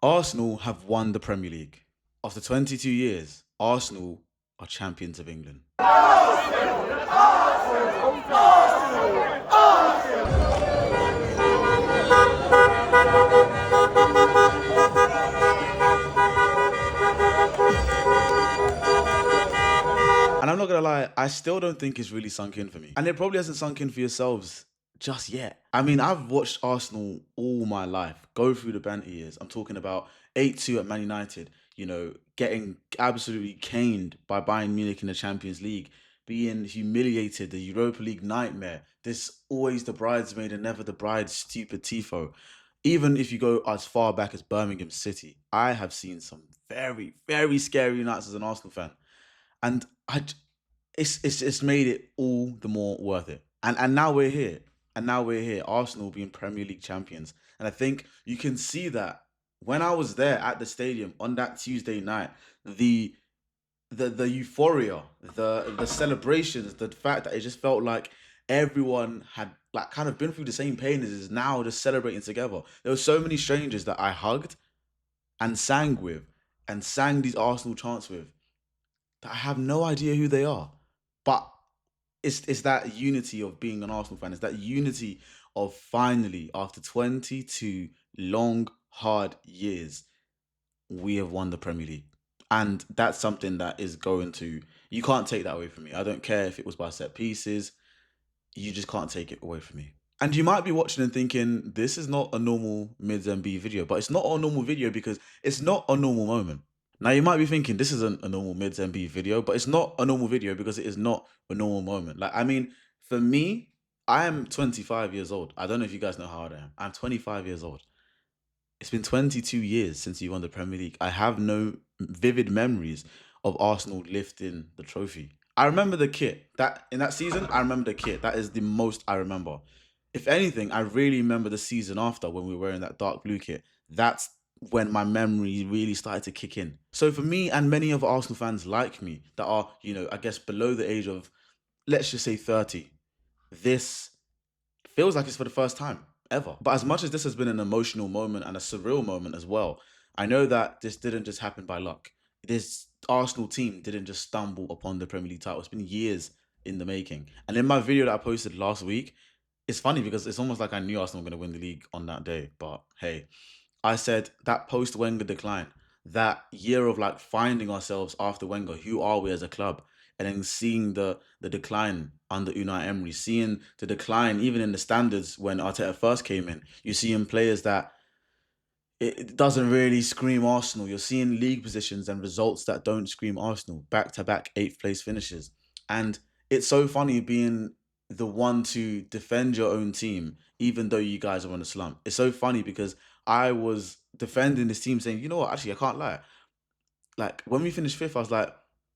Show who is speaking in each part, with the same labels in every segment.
Speaker 1: Arsenal have won the Premier League. After 22 years, Arsenal are champions of England. And I'm not gonna lie, I still don't think it's really sunk in for me. And it probably hasn't sunk in for yourselves just yet. I mean, I've watched Arsenal all my life, go through the banter years. I'm talking about 8-2 at Man United, getting absolutely caned by Bayern Munich in the Champions League, being humiliated, the Europa League nightmare, this always the bridesmaid and never the bride stupid tifo. Even if you go as far back as Birmingham City, I have seen some very, very scary nights as an Arsenal fan. And it's made it all the more worth it. And now we're here. And now we're here. Arsenal being Premier League champions. And I think you can see that when I was there at the stadium on that Tuesday night, the the euphoria, the celebrations, the fact that it just felt like everyone had like kind of been through the same pain as is now just celebrating together. There were so many strangers that I hugged and sang with and sang these Arsenal chants with that I have no idea who they are. But it's that unity of being an Arsenal fan. It's that unity of finally, after 22 long, hard years, we have won the Premier League. And that's something that is going to, you can't take that away from me. I don't care if it was by set pieces, you just can't take it away from me. And you might be watching and thinking, this is not a normal Mids MB video, but it's not a normal video because it's not a normal moment. Now you might be thinking this isn't a normal Mids MB video, but it's not a normal video because it is not a normal moment. Like, I mean, for me, I am 25 years old. I don't know if you guys know how old I am. I'm 25 years old. It's been 22 years since you won the Premier League. I have no vivid memories of Arsenal lifting the trophy. I remember the kit. That in that season, I remember the kit. That is the most I remember. If anything, I really remember the season after when we were wearing that dark blue kit. That's when my memory really started to kick in. So for me and many of Arsenal fans like me that are, I guess below the age of, let's just say 30, this feels like it's for the first time ever. But as much as this has been an emotional moment and a surreal moment as well, I know that this didn't just happen by luck. This Arsenal team didn't just stumble upon the Premier League title. It's been years in the making. And in my video that I posted last week, it's funny because it's almost like I knew Arsenal were going to win the league on that day. But hey, I said that post Wenger decline, that year of like finding ourselves after Wenger, who are we as a club? And then seeing the decline under Unai Emery, seeing the decline even in the standards when Arteta first came in. You see in players that it doesn't really scream Arsenal. You're seeing league positions and results that don't scream Arsenal. Back to back 8th place finishes. And it's so funny being the one to defend your own team, even though you guys are on a slump. It's so funny because I was defending this team saying, you know what, actually, I can't lie. Like when we finished fifth, I was like,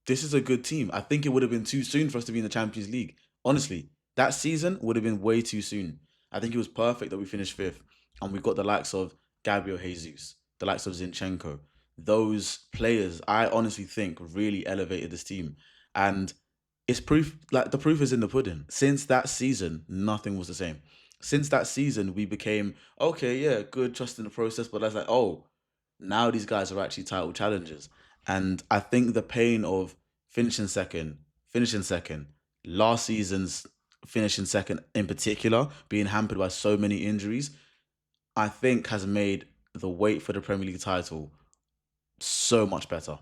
Speaker 1: this is a good team. I think it would have been too soon for us to be in the Champions League. Honestly, that season would have been way too soon. I think it was perfect that we finished fifth and we got the likes of Gabriel Jesus, the likes of Zinchenko. Those players, I honestly think, really elevated this team. And it's proof, like the proof is in the pudding. Since that season, nothing was the same. Since that season, we became, okay, yeah, good, trust in the process. But that's like, oh, now these guys are actually title challengers. And I think the pain of finishing second, last season's finishing second in particular, being hampered by so many injuries, I think has made the wait for the Premier League title so much better.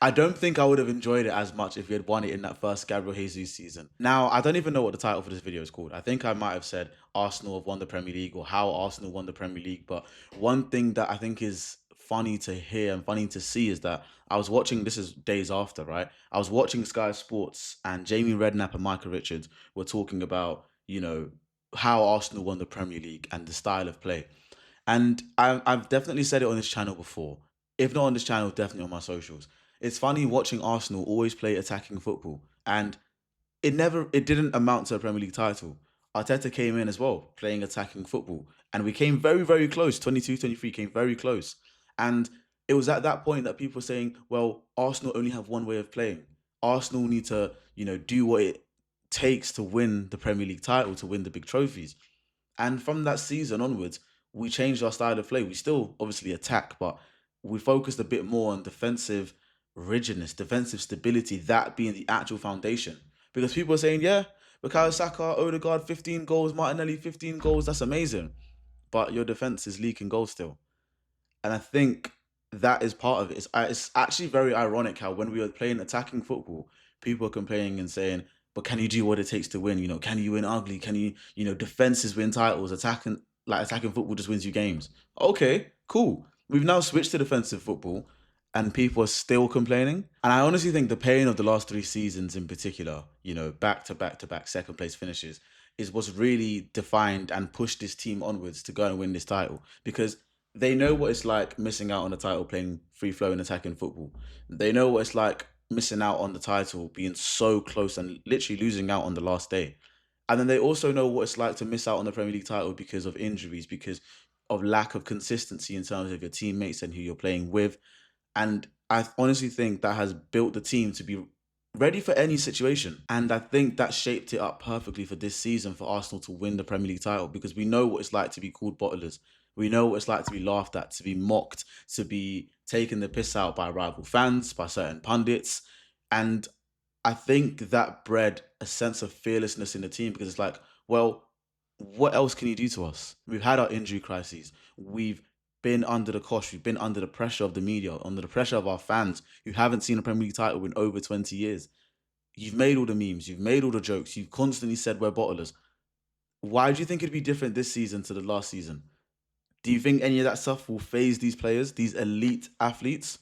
Speaker 1: I don't think I would have enjoyed it as much if we had won it in that first Gabriel Jesus season. Now, I don't even know what the title for this video is called. I think I might have said Arsenal have won the Premier League or how Arsenal won the Premier League. But one thing that I think is funny to hear and funny to see is that I was watching, this is days after, right? I was watching Sky Sports and Jamie Redknapp and Michael Richards were talking about, how Arsenal won the Premier League and the style of play. And I've definitely said it on this channel before. If not on this channel, definitely on my socials. It's funny watching Arsenal always play attacking football. And it didn't amount to a Premier League title. Arteta came in as well, playing attacking football. And we came very, very close. 22-23 came very close. And it was at that point that people were saying, well, Arsenal only have one way of playing. Arsenal need to, do what it takes to win the Premier League title, to win the big trophies. And from that season onwards, we changed our style of play. We still obviously attack, but we focused a bit more on defensive rigidness, defensive stability, that being the actual foundation. Because people are saying, yeah, Bukayo Saka, Odegaard, 15 goals, Martinelli, 15 goals, that's amazing. But your defense is leaking goals still. And I think that is part of it. It's actually very ironic how when we were playing attacking football, people are complaining and saying, but can you do what it takes to win? You know, can you win ugly? Can you, defenses win titles? Attacking football just wins you games. Okay, cool. We've now switched to defensive football and people are still complaining. And I honestly think the pain of the last 3 seasons in particular, back to back to back second place finishes, is what's really defined and pushed this team onwards to go and win this title. Because they know what it's like missing out on the title playing free flowing attacking football. They know what it's like missing out on the title, being so close and literally losing out on the last day. And then they also know what it's like to miss out on the Premier League title because of injuries, because of lack of consistency in terms of your teammates and who you're playing with. And I honestly think that has built the team to be ready for any situation. And I think that shaped it up perfectly for this season for Arsenal to win the Premier League title, because we know what it's like to be called bottlers. We know what it's like to be laughed at, to be mocked, to be taken the piss out by rival fans, by certain pundits. And I think that bred a sense of fearlessness in the team, because it's like, well, what else can you do to us? We've had our injury crises. We've been under the cosh. We've been under the pressure of the media, under the pressure of our fans who haven't seen a Premier League title in over 20 years. You've made all the memes. You've made all the jokes. You've constantly said we're bottlers. Why do you think it'd be different this season to the last season? Do you think any of that stuff will phase these players, these elite athletes?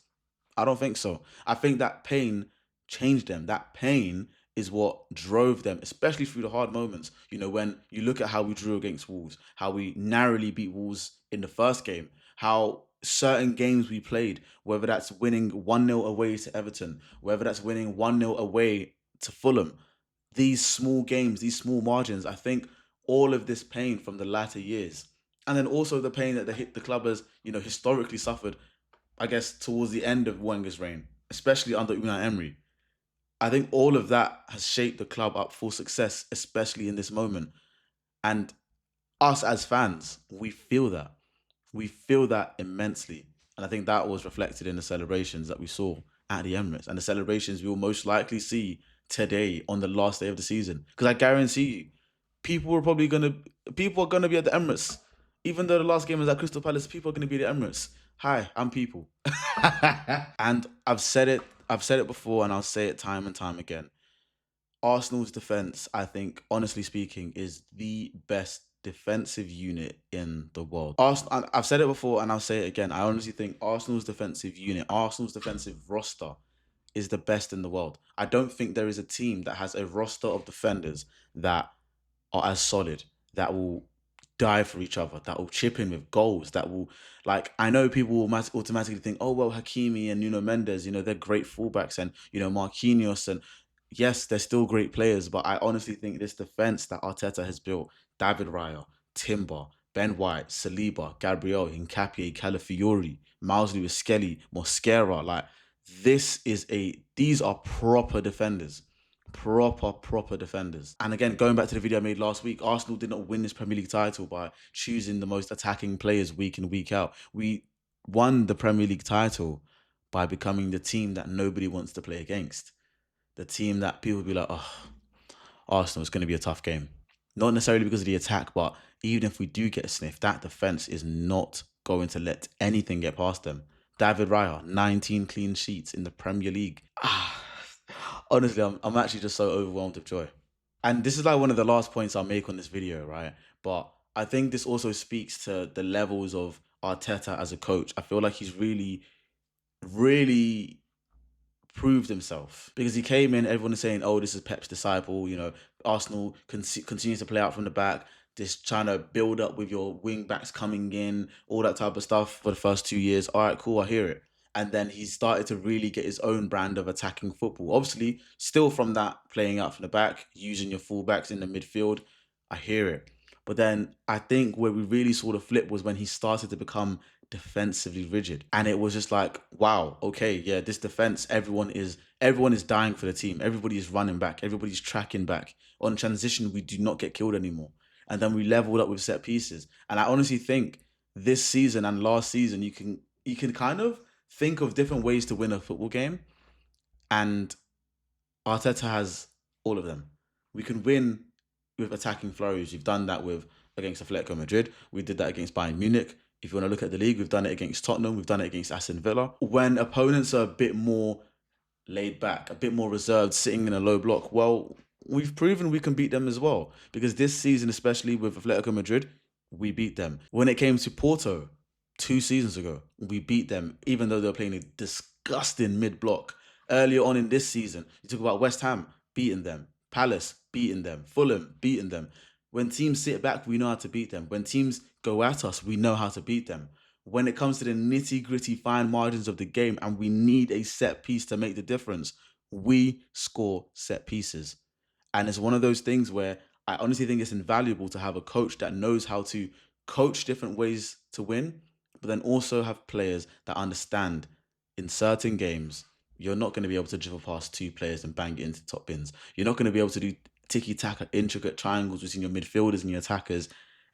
Speaker 1: I don't think so. I think that pain changed them. That pain is what drove them, especially through the hard moments. When you look at how we drew against Wolves, how we narrowly beat Wolves in the first game, how certain games we played, whether that's winning 1-0 away to Everton, whether that's winning 1-0 away to Fulham, these small games, these small margins, I think all of this pain from the latter years, and then also the pain that the club has, historically suffered, I guess, towards the end of Wenger's reign, especially under Unai Emery. I think all of that has shaped the club up for success, especially in this moment. And us as fans, we feel that. We feel that immensely. And I think that was reflected in the celebrations that we saw at the Emirates and the celebrations we will most likely see today on the last day of the season. Because I guarantee you, people are gonna be at the Emirates. Even though the last game was at Crystal Palace, people are gonna be at the Emirates. Hi, I'm people. And I've said it before and I'll say it time and time again. Arsenal's defense, I think, honestly speaking, is the best defensive unit in the world. Arsenal, I've said it before and I'll say it again. I honestly think Arsenal's defensive unit, Arsenal's defensive roster is the best in the world. I don't think there is a team that has a roster of defenders that are as solid, that will die for each other, that will chip in with goals, that will, like, I know people will automatically think, oh, well, Hakimi and Nuno Mendes, they're great fullbacks, and, Marquinhos, and yes, they're still great players, but I honestly think this defense that Arteta has built, David Raya, Timber, Ben White, Saliba, Gabriel, Hincapié, Calafiori, Miles Lewis-Skelly, Mosquera, like, these are proper defenders. Proper defenders. And again, going back to the video I made last week, Arsenal did not win this Premier League title by choosing the most attacking players week in, week out. We won the Premier League title by becoming the team that nobody wants to play against. The team that people will be like, oh, Arsenal is going to be a tough game. Not necessarily because of the attack, but even if we do get a sniff, that defense is not going to let anything get past them. David Raya, 19 clean sheets in the Premier League. Honestly, I'm actually just so overwhelmed with joy. And this is like one of the last points I'll make on this video, right? But I think this also speaks to the levels of Arteta as a coach. I feel like he's really, really proved himself, because he came in, everyone is saying, oh, this is Pep's disciple, Arsenal continues to play out from the back, just trying to build up with your wing backs coming in, all that type of stuff for the first 2 years. All right, cool, I hear it. And then he started to really get his own brand of attacking football. Obviously, still from that playing out from the back, using your fullbacks in the midfield. I hear it. But then I think where we really saw the flip was when he started to become defensively rigid. And it was just like, wow, okay, yeah, this defense, everyone is dying for the team. Everybody is running back. Everybody's tracking back. On transition, we do not get killed anymore. And then we leveled up with set pieces. And I honestly think this season and last season, you can kind of think of different ways to win a football game, and Arteta has all of them. We can win with attacking flurries. We've done that with against Atletico Madrid. We did that against Bayern Munich. If you want to look at the league, we've done it against Tottenham. We've done it against Aston Villa. When opponents are a bit more laid back, a bit more reserved, sitting in a low block, well, we've proven we can beat them as well. Because this season, especially with Atletico Madrid, we beat them. When it came to Porto 2 seasons ago, we beat them, even though they were playing a disgusting mid block. Earlier on in this season, you talk about West Ham beating them, Palace beating them, Fulham beating them. When teams sit back, we know how to beat them. When teams go at us, we know how to beat them. When it comes to the nitty gritty fine margins of the game and we need a set piece to make the difference, we score set pieces. And it's one of those things where I honestly think it's invaluable to have a coach that knows how to coach different ways to win, but then also have players that understand in certain games, you're not going to be able to dribble past two players and bang it into top bins. You're not going to be able to do tiki-taka, intricate triangles between your midfielders and your attackers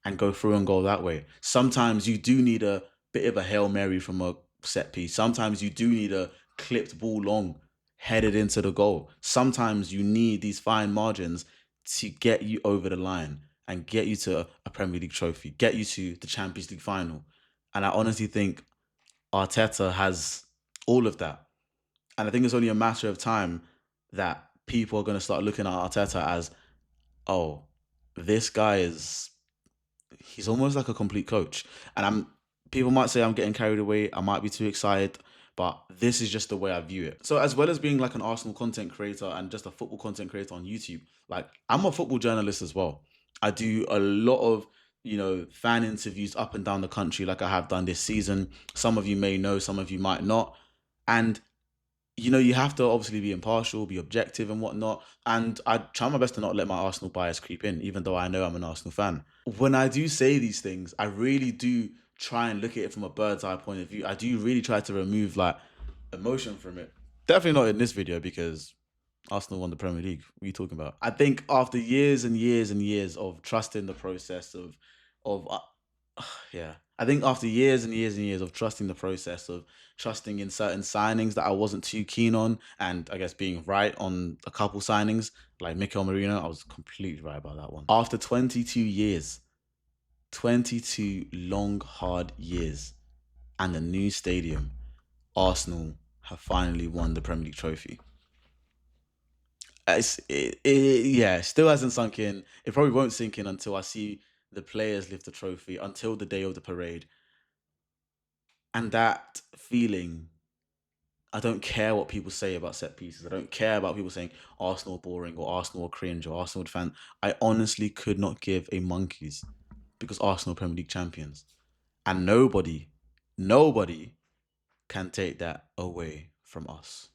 Speaker 1: and go through and go that way. Sometimes you do need a bit of a Hail Mary from a set piece. Sometimes you do need a clipped ball long headed into the goal. Sometimes you need these fine margins to get you over the line and get you to a Premier League trophy, get you to the Champions League final. And I honestly think Arteta has all of that. And I think it's only a matter of time that people are going to start looking at Arteta as, oh, this guy he's almost like a complete coach. And people might say I'm getting carried away. I might be too excited, but this is just the way I view it. So as well as being like an Arsenal content creator and just a football content creator on YouTube, like I'm a football journalist as well. I do a lot of, fan interviews up and down the country like I have done this season. Some of you may know, some of you might not. And you have to obviously be impartial, be objective and whatnot. And I try my best to not let my Arsenal bias creep in, even though I know I'm an Arsenal fan. When I do say these things, I really do try and look at it from a bird's eye point of view. I do really try to remove like emotion from it. Definitely not in this video because Arsenal won the Premier League. What are you talking about? I think after years and years and years of trusting the process of yeah. I think after years and years and years of trusting the process, of trusting in certain signings that I wasn't too keen on, and I guess being right on a couple signings, like Mikel Marino, I was completely right about that one. After 22 years, 22 long, hard years, and a new stadium, Arsenal have finally won the Premier League trophy. Yeah, still hasn't sunk in. It probably won't sink in until I see the players lift the trophy, until the day of the parade. And that feeling, I don't care what people say about set pieces. I don't care about people saying Arsenal boring or Arsenal cringe or Arsenal fan. I honestly could not give a monkeys because Arsenal Premier League champions. And nobody can take that away from us.